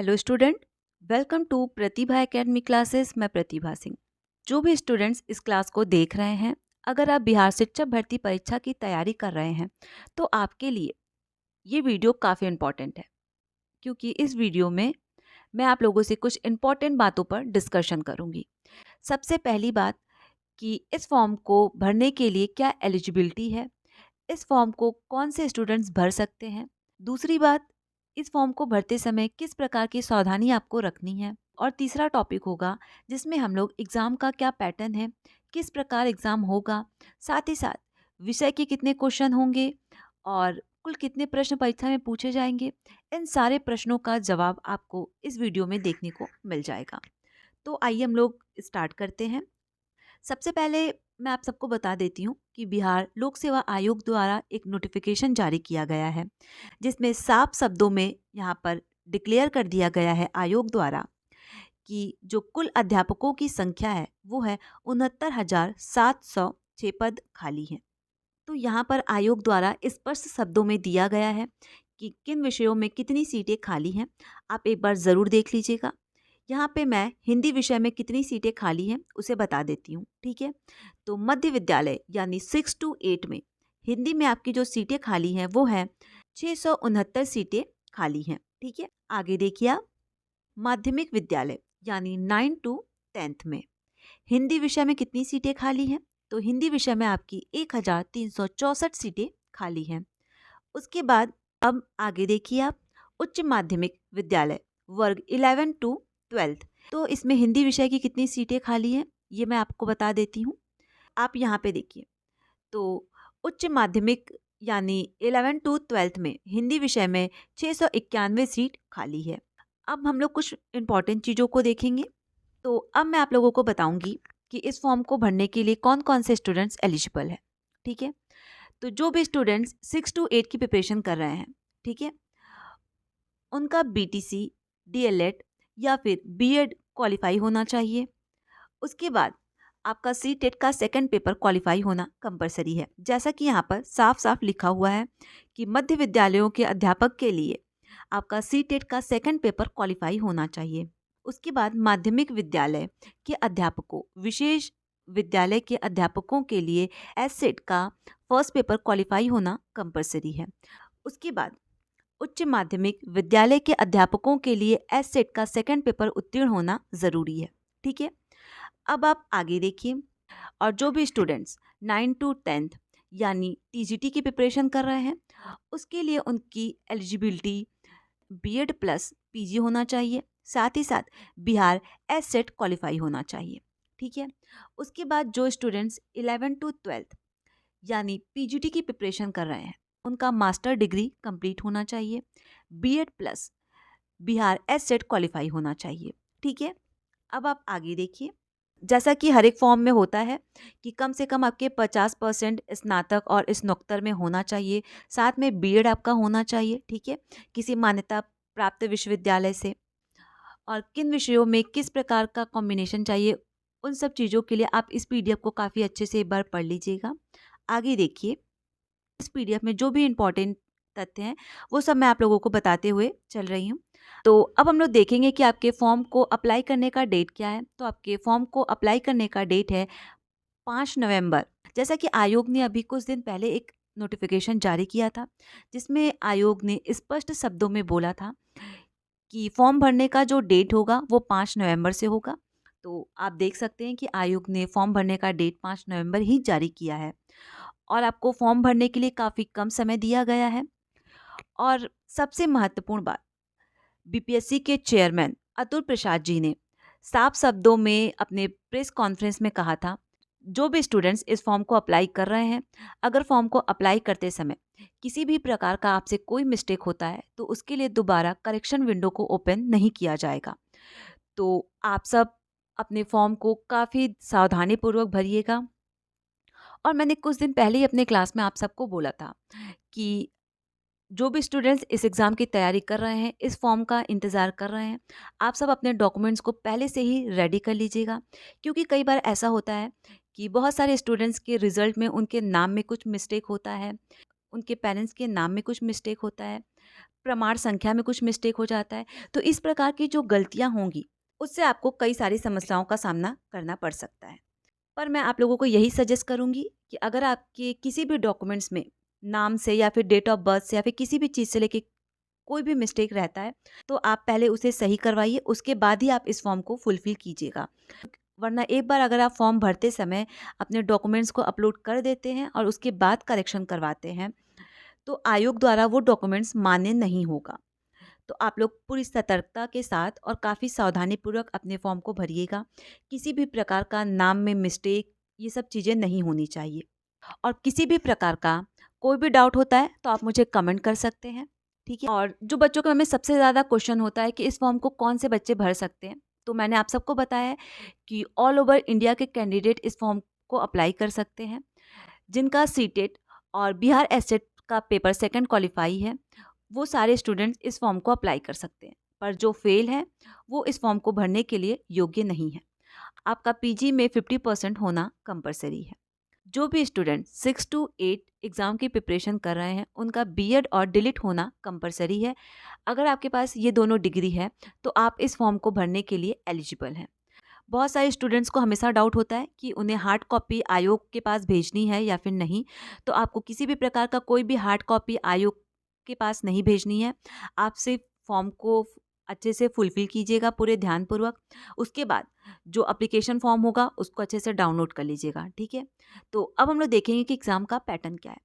Hello student, welcome to Pratibha academy classes. मैं प्रतिभा सिंह। जो भी स्टूडेंट्स इस क्लास को देख रहे हैं, अगर आप बिहार शिक्षक भर्ती परीक्षा की तैयारी कर रहे हैं तो आपके लिए ये वीडियो काफ़ी इम्पॉर्टेंट है, क्योंकि इस वीडियो में मैं आप लोगों से कुछ इम्पॉर्टेंट बातों पर डिस्कशन करूंगी। सबसे पहली बात कि इस फॉर्म को भरने के लिए क्या एलिजिबिलिटी है, इस फॉर्म को कौन से स्टूडेंट्स भर सकते हैं। दूसरी बात, इस फॉर्म को भरते समय किस प्रकार की सावधानी आपको रखनी है। और तीसरा टॉपिक होगा जिसमें हम लोग एग्ज़ाम का क्या पैटर्न है, किस प्रकार एग्ज़ाम होगा, साथ ही साथ विषय के कितने क्वेश्चन होंगे और कुल कितने प्रश्न परीक्षा में पूछे जाएंगे। इन सारे प्रश्नों का जवाब आपको इस वीडियो में देखने को मिल जाएगा। तो आइए हम लोग स्टार्ट करते हैं। सबसे पहले मैं आप सबको बता देती हूँ कि बिहार लोक सेवा आयोग द्वारा एक नोटिफिकेशन जारी किया गया है, जिसमें साफ शब्दों में यहाँ पर डिक्लेयर कर दिया गया है आयोग द्वारा कि जो कुल अध्यापकों की संख्या है वो है 69,706 पद खाली हैं। तो यहाँ पर आयोग द्वारा स्पष्ट शब्दों में दिया गया है कि किन विषयों में कितनी सीटें खाली हैं। आप एक बार ज़रूर देख लीजिएगा। यहाँ पे मैं हिंदी विषय में कितनी सीटें खाली हैं उसे बता देती हूँ, ठीक है। तो मध्य विद्यालय यानी 6 to 8 में हिंदी में आपकी जो सीटें खाली हैं वो है 669 सीटें खाली हैं, ठीक है। आगे देखिए आप, माध्यमिक विद्यालय यानी 9 to 10th में हिंदी विषय में कितनी सीटें खाली हैं, तो हिंदी विषय में आपकी 1,364 सीटें खाली हैं। उसके बाद अब आगे देखिए आप, उच्च माध्यमिक विद्यालय वर्ग 11 to 12th, तो इसमें हिंदी विषय की कितनी सीटें खाली हैं ये मैं आपको बता देती हूँ। आप यहाँ पे देखिए, तो उच्च माध्यमिक यानी 11 to 12th में हिंदी विषय में 691 सीट खाली है। अब हम लोग कुछ इम्पॉर्टेंट चीज़ों को देखेंगे। तो अब मैं आप लोगों को बताऊंगी कि इस फॉर्म को भरने के लिए कौन कौन से स्टूडेंट्स एलिजिबल है, ठीक है। तो जो भी स्टूडेंट्स 6 to 8 की प्रिपरेशन कर रहे हैं, ठीक है, उनका बीटीसी, डीएलएड या फिर बीएड क्वालिफाई होना चाहिए। उसके बाद आपका सी टेट का सेकंड पेपर क्वालिफाई होना कंपलसरी है, जैसा कि यहाँ पर साफ साफ लिखा हुआ है कि मध्य विद्यालयों के अध्यापक के लिए आपका सी टेट का सेकंड पेपर क्वालिफाई होना चाहिए। उसके बाद माध्यमिक विद्यालय के अध्यापकों, विशेष विद्यालय के अध्यापकों के लिए एससेट का फर्स्ट पेपर क्वालिफाई होना कंपलसरी है। उसके बाद उच्च माध्यमिक विद्यालय के अध्यापकों के लिए एससेट का सेकंड पेपर उत्तीर्ण होना ज़रूरी है, ठीक है। अब आप आगे देखिए, और जो भी स्टूडेंट्स 9 to 10th यानी टीजीटी की प्रिपरेशन कर रहे हैं उसके लिए उनकी एलिजिबिलिटी बीएड प्लस पीजी होना चाहिए, साथ ही साथ बिहार एससेट क्वालिफाई होना चाहिए, ठीक है। उसके बाद जो स्टूडेंट्स 11 to 12th यानी पीजीटी की प्रिपरेशन कर रहे हैं उनका मास्टर डिग्री कंप्लीट होना चाहिए, बीएड प्लस बिहार एससेट क्वालिफाई होना चाहिए, ठीक है। अब आप आगे देखिए, जैसा कि हर एक फॉर्म में होता है कि कम से कम आपके 50% स्नातक और स्नोत्तर में होना चाहिए, साथ में बीएड आपका होना चाहिए, ठीक है, किसी मान्यता प्राप्त विश्वविद्यालय से। और किन विषयों में किस प्रकार का कॉम्बिनेशन चाहिए, उन सब चीज़ों के लिए आप इस पीडीएफ को काफ़ी अच्छे से एक बार पढ़ लीजिएगा। आगे देखिए, इस पीडीएफ में जो भी इम्पोर्टेंट तथ्य हैं वो सब मैं आप लोगों को बताते हुए चल रही हूँ। तो अब हम लोग देखेंगे कि आपके फॉर्म को अप्लाई करने का डेट क्या है। तो आपके फॉर्म को अप्लाई करने का डेट है 5 नवंबर। जैसा कि आयोग ने अभी कुछ दिन पहले एक नोटिफिकेशन जारी किया था, जिसमें आयोग ने स्पष्ट शब्दों में बोला था कि फॉर्म भरने का जो डेट होगा वो 5 नवंबर से होगा। तो आप देख सकते हैं कि आयोग ने फॉर्म भरने का डेट 5 नवंबर ही जारी किया है और आपको फॉर्म भरने के लिए काफ़ी कम समय दिया गया है। और सबसे महत्वपूर्ण बात, बीपीएससी के चेयरमैन अतुल प्रसाद जी ने साफ शब्दों में अपने प्रेस कॉन्फ्रेंस में कहा था, जो भी स्टूडेंट्स इस फॉर्म को अप्लाई कर रहे हैं, अगर फॉर्म को अप्लाई करते समय किसी भी प्रकार का आपसे कोई मिस्टेक होता है तो उसके लिए दोबारा करेक्शन विंडो को ओपन नहीं किया जाएगा। तो आप सब अपने फॉर्म को काफ़ी सावधानीपूर्वक भरिएगा। और मैंने कुछ दिन पहले ही अपने क्लास में आप सबको बोला था कि जो भी स्टूडेंट्स इस एग्ज़ाम की तैयारी कर रहे हैं, इस फॉर्म का इंतज़ार कर रहे हैं, आप सब अपने डॉक्यूमेंट्स को पहले से ही रेडी कर लीजिएगा। क्योंकि कई बार ऐसा होता है कि बहुत सारे स्टूडेंट्स के रिज़ल्ट में उनके नाम में कुछ मिस्टेक होता है, उनके पेरेंट्स के नाम में कुछ मिस्टेक होता है, प्रमाण संख्या में कुछ मिस्टेक हो जाता है। तो इस प्रकार की जो गलतियाँ होंगी, उससे आपको कई सारी समस्याओं का सामना करना पड़ सकता है। पर मैं आप लोगों को यही सजेस्ट करूँगी कि अगर आपके किसी भी डॉक्यूमेंट्स में नाम से या फिर डेट ऑफ बर्थ से या फिर किसी भी चीज़ से लेके कोई भी मिस्टेक रहता है, तो आप पहले उसे सही करवाइए, उसके बाद ही आप इस फॉर्म को फुलफ़िल कीजिएगा। वरना एक बार अगर आप फॉर्म भरते समय अपने डॉक्यूमेंट्स को अपलोड कर देते हैं और उसके बाद करेक्शन करवाते हैं, तो आयोग द्वारा वो डॉक्यूमेंट्स मान्य नहीं होगा। तो आप लोग पूरी सतर्कता के साथ और काफ़ी सावधानीपूर्वक अपने फॉर्म को भरिएगा। किसी भी प्रकार का नाम में मिस्टेक, ये सब चीज़ें नहीं होनी चाहिए। और किसी भी प्रकार का कोई भी डाउट होता है तो आप मुझे कमेंट कर सकते हैं, ठीक है। और जो बच्चों का हमें सबसे ज़्यादा क्वेश्चन होता है कि इस फॉर्म को कौन से बच्चे भर सकते हैं, तो मैंने आप सबको बताया है कि ऑल ओवर इंडिया के कैंडिडेट इस फॉर्म को अप्लाई कर सकते हैं। जिनका सीटेट और बिहार एसेट का पेपर सेकंड क्वालिफाई है, वो सारे स्टूडेंट्स इस फॉर्म को अप्लाई कर सकते हैं। पर जो फेल है वो इस फॉर्म को भरने के लिए योग्य नहीं है। आपका पीजी में 50% होना कंपलसरी है। जो भी स्टूडेंट 6 to 8 एग्ज़ाम की प्रिपरेशन कर रहे हैं, उनका बीएड और डिलीट होना कंपलसरी है। अगर आपके पास ये दोनों डिग्री है तो आप इस फॉर्म को भरने के लिए एलिजिबल हैं। बहुत सारे स्टूडेंट्स को हमेशा डाउट होता है कि उन्हें हार्ड कॉपी आयोग के पास भेजनी है या फिर नहीं। तो आपको किसी भी प्रकार का कोई भी हार्ड कॉपी आयोग के पास नहीं भेजनी है। आप सिर्फ फॉर्म को अच्छे से फुलफ़िल कीजिएगा पूरे ध्यानपूर्वक। उसके बाद जो एप्लीकेशन फॉर्म होगा उसको अच्छे से डाउनलोड कर लीजिएगा, ठीक है। तो अब हम लोग देखेंगे कि एग्ज़ाम का पैटर्न क्या है।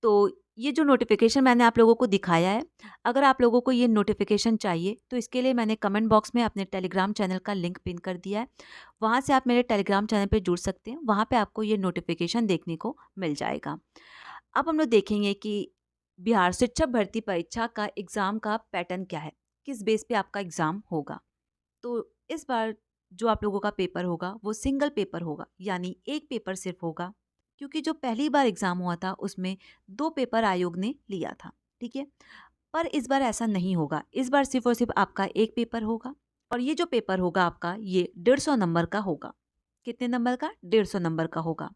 तो ये जो नोटिफिकेशन मैंने आप लोगों को दिखाया है, अगर आप लोगों को ये नोटिफिकेशन चाहिए तो इसके लिए मैंने कमेंट बॉक्स में अपने टेलीग्राम चैनल का लिंक पिन कर दिया है। वहाँ से आप मेरे टेलीग्राम चैनल पे जुड़ सकते हैं। वहाँ पे आपको ये नोटिफिकेशन देखने को मिल जाएगा। अब हम लोग देखेंगे कि बिहार शिक्षक भर्ती परीक्षा का एग्ज़ाम का पैटर्न क्या है, किस बेस पे आपका एग्ज़ाम होगा। तो इस बार जो आप लोगों का पेपर होगा वो सिंगल पेपर होगा, यानी एक पेपर सिर्फ होगा। क्योंकि जो पहली बार एग्ज़ाम हुआ था उसमें 2 पेपर आयोग ने लिया था, ठीक है। पर इस बार ऐसा नहीं होगा। इस बार सिर्फ और सिर्फ आपका एक पेपर होगा। और ये जो पेपर होगा आपका, ये 150 नंबर का होगा। कितने नंबर का? 150 नंबर का होगा।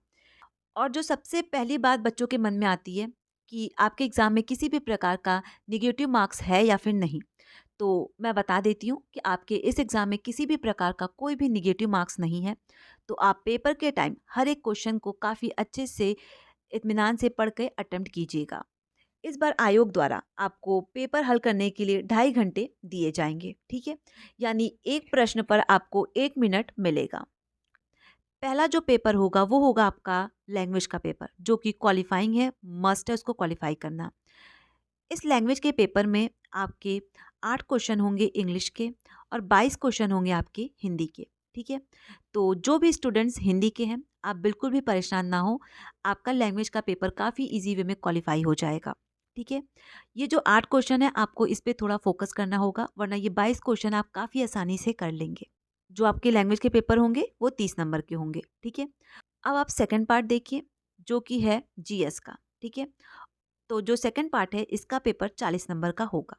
और जो सबसे पहली बात बच्चों के मन में आती है कि आपके एग्ज़ाम में किसी भी प्रकार का नेगेटिव मार्क्स है या फिर नहीं। तो मैं बता देती हूँ कि आपके इस एग्ज़ाम में किसी भी प्रकार का कोई भी नेगेटिव मार्क्स नहीं है। तो आप पेपर के टाइम हर एक क्वेश्चन को काफ़ी अच्छे से इत्मीनान से पढ़ के अटेम्प्ट कीजिएगा। इस बार आयोग द्वारा आपको पेपर हल करने के लिए 2.5 घंटे दिए जाएंगे, ठीक है। यानी एक प्रश्न पर आपको 1 मिनट मिलेगा। पहला जो पेपर होगा वो होगा आपका लैंग्वेज का पेपर, जो कि क्वालिफाइंग है, मस्ट है उसको क्वालिफाई करना। इस लैंग्वेज के पेपर में आपके 8 क्वेश्चन होंगे इंग्लिश के और 22 क्वेश्चन होंगे आपके हिंदी के, ठीक है। तो जो भी स्टूडेंट्स हिंदी के हैं, आप बिल्कुल भी परेशान ना हो। आपका लैंग्वेज का पेपर काफ़ी इजी वे में क्वालिफाई हो जाएगा, ठीक है। ये जो 8 क्वेश्चन है आपको इस पे थोड़ा फोकस करना होगा, वरना ये 22 क्वेश्चन आप काफ़ी आसानी से कर लेंगे। जो आपके लैंग्वेज के पेपर होंगे वो 30 नंबर के होंगे, ठीक है। अब आप सेकंड पार्ट देखिए, जो कि है जीएस का, ठीक है। तो जो सेकंड पार्ट है इसका पेपर 40 नंबर का होगा।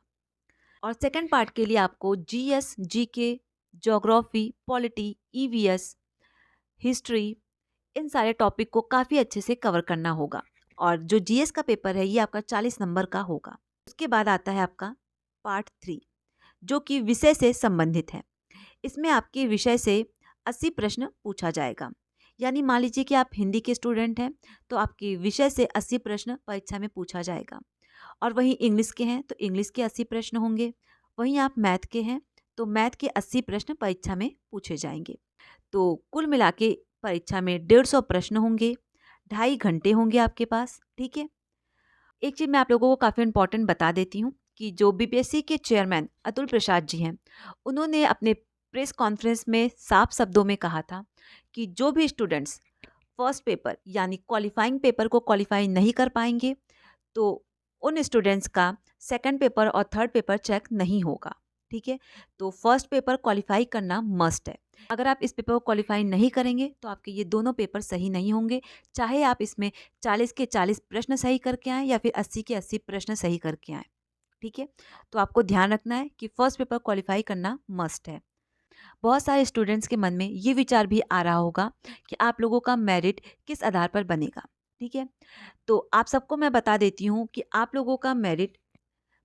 और सेकंड पार्ट के लिए आपको GS, GK, geography, polity, EVS, history, इन सारे टॉपिक को काफ़ी अच्छे से कवर करना होगा। और जो जीएस का पेपर है ये आपका 40 नंबर का होगा। उसके बाद आता है आपका पार्ट 3, जो कि विषय से संबंधित है। इसमें आपके विषय से 80 प्रश्न पूछा जाएगा। यानी मान लीजिए कि आप हिंदी के स्टूडेंट हैं तो आपके विषय से 80 प्रश्न परीक्षा में पूछा जाएगा। और वहीं इंग्लिश के हैं तो इंग्लिश के 80 प्रश्न होंगे। वहीं आप मैथ के हैं तो मैथ के 80 प्रश्न परीक्षा में पूछे जाएंगे। तो कुल मिला के परीक्षा में 150 प्रश्न होंगे, 2.5 घंटे होंगे आपके पास, ठीक है। एक चीज़ मैं आप लोगों को काफ़ी इंपॉर्टेंट बता देती हूँ कि जो बीपीएससी के चेयरमैन अतुल प्रसाद जी हैं, उन्होंने अपने प्रेस कॉन्फ्रेंस में साफ शब्दों में कहा था कि जो भी स्टूडेंट्स फर्स्ट पेपर यानी क्वालिफाइंग पेपर को क्वालिफाई नहीं कर पाएंगे, तो उन स्टूडेंट्स का सेकंड पेपर और थर्ड पेपर चेक नहीं होगा, ठीक है। तो फर्स्ट पेपर क्वालिफाई करना मस्ट है। अगर आप इस पेपर को क्वालिफाई नहीं करेंगे तो आपके ये दोनों पेपर सही नहीं होंगे, चाहे आप इसमें 40 के 40 प्रश्न सही करके आएँ या फिर 80 के 80 प्रश्न सही करके आएँ, ठीक है। तो आपको ध्यान रखना है कि फर्स्ट पेपर क्वालिफाई करना मस्ट है। बहुत सारे स्टूडेंट्स के मन में ये विचार भी आ रहा होगा कि आप लोगों का मेरिट किस आधार पर बनेगा, ठीक है। तो आप सबको मैं बता देती हूँ कि आप लोगों का मेरिट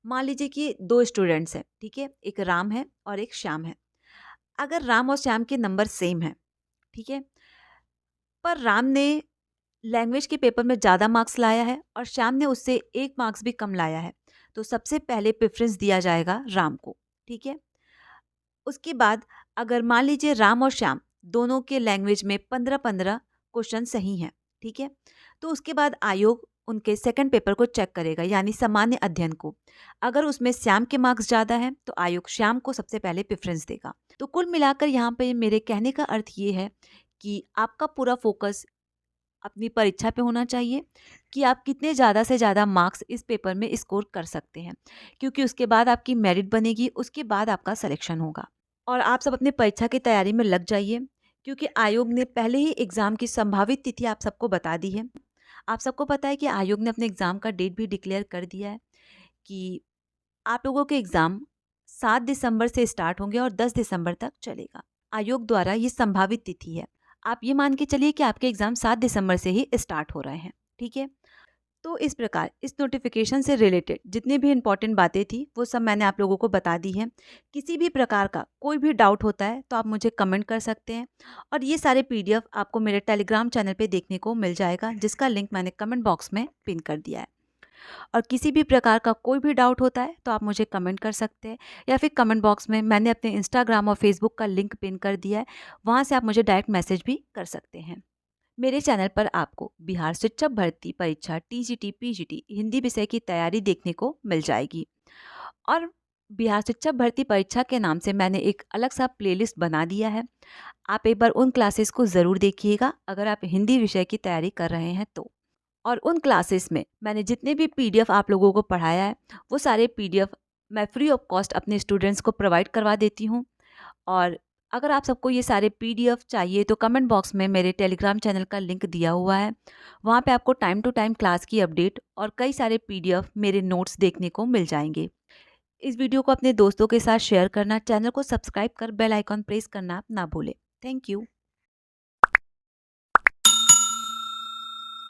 मान लीजिए कि 2 स्टूडेंट्स हैं, ठीक है? एक राम है और एक श्याम है। अगर राम और श्याम के नंबर सेम हैं, ठीक है? पर राम ने लैंग्वेज के पेपर में ज़्यादा मार्क्स लाया है और श्याम ने उससे 1 मार्क्स भी कम लाया है, तो सबसे पहले प्रेफ़रेंस दिया जाएगा राम को, ठीक है? उसके बाद अगर मान लीजिए राम और श्याम दोनों के लैंग्वेज में 15-15 क्वेश्चन सही हैं, ठीक है? तो उसके बाद आयोग उनके सेकंड पेपर को चेक करेगा, यानी सामान्य अध्ययन को। अगर उसमें श्याम के मार्क्स ज़्यादा हैं तो आयोग श्याम को सबसे पहले प्रेफ़रेंस देगा। तो कुल मिलाकर यहाँ पे मेरे कहने का अर्थ ये है कि आपका पूरा फ़ोकस अपनी परीक्षा पे होना चाहिए कि आप कितने ज़्यादा से ज़्यादा मार्क्स इस पेपर में स्कोर कर सकते हैं, क्योंकि उसके बाद आपकी मेरिट बनेगी, उसके बाद आपका सिलेक्शन होगा। और आप सब अपनी परीक्षा की तैयारी में लग जाइए, क्योंकि आयोग ने पहले ही एग्ज़ाम की संभावित तिथि आप सबको बता दी है। आप सबको पता है कि आयोग ने अपने एग्ज़ाम का डेट भी डिक्लेयर कर दिया है कि आप लोगों के एग्ज़ाम 7 दिसंबर से स्टार्ट होंगे और 10 दिसंबर तक चलेगा। आयोग द्वारा ये संभावित तिथि है। आप ये मान के चलिए कि आपके एग्ज़ाम 7 दिसंबर से ही स्टार्ट हो रहे हैं, ठीक है? तो इस प्रकार इस नोटिफिकेशन से रिलेटेड जितनी भी इम्पोर्टेंट बातें थी वो सब मैंने आप लोगों को बता दी हैं। किसी भी प्रकार का कोई भी डाउट होता है तो आप मुझे कमेंट कर सकते हैं और ये सारे पीडीएफ आपको मेरे टेलीग्राम चैनल पे देखने को मिल जाएगा, जिसका लिंक मैंने कमेंट बॉक्स में पिन कर दिया है। और किसी भी प्रकार का कोई भी डाउट होता है तो आप मुझे कमेंट कर सकते हैं, या फिर कमेंट बॉक्स में मैंने अपने इंस्टाग्राम और फेसबुक का लिंक पिन कर दिया है, वहाँ से आप मुझे डायरेक्ट मैसेज भी कर सकते हैं। मेरे चैनल पर आपको बिहार शिक्षक भर्ती परीक्षा टीजीटी पीजीटी हिंदी विषय की तैयारी देखने को मिल जाएगी। और बिहार शिक्षक भर्ती परीक्षा के नाम से मैंने एक अलग सा प्लेलिस्ट बना दिया है। आप एक बार उन क्लासेस को ज़रूर देखिएगा अगर आप हिंदी विषय की तैयारी कर रहे हैं तो। और उन क्लासेस में मैंने जितने भी पीडीएफ आप लोगों को पढ़ाया है वो सारे पीडीएफ मैं फ्री ऑफ कॉस्ट अपने स्टूडेंट्स को प्रोवाइड करवा देती हूँ। और अगर आप सबको ये सारे पीडीएफ चाहिए तो कमेंट बॉक्स में मेरे टेलीग्राम चैनल का लिंक दिया हुआ है, वहाँ पे आपको टाइम टू टाइम क्लास की अपडेट और कई सारे पीडीएफ मेरे नोट्स देखने को मिल जाएंगे। इस वीडियो को अपने दोस्तों के साथ शेयर करना, चैनल को सब्सक्राइब कर बेल आइकॉन प्रेस करना ना भूलें। Thank you.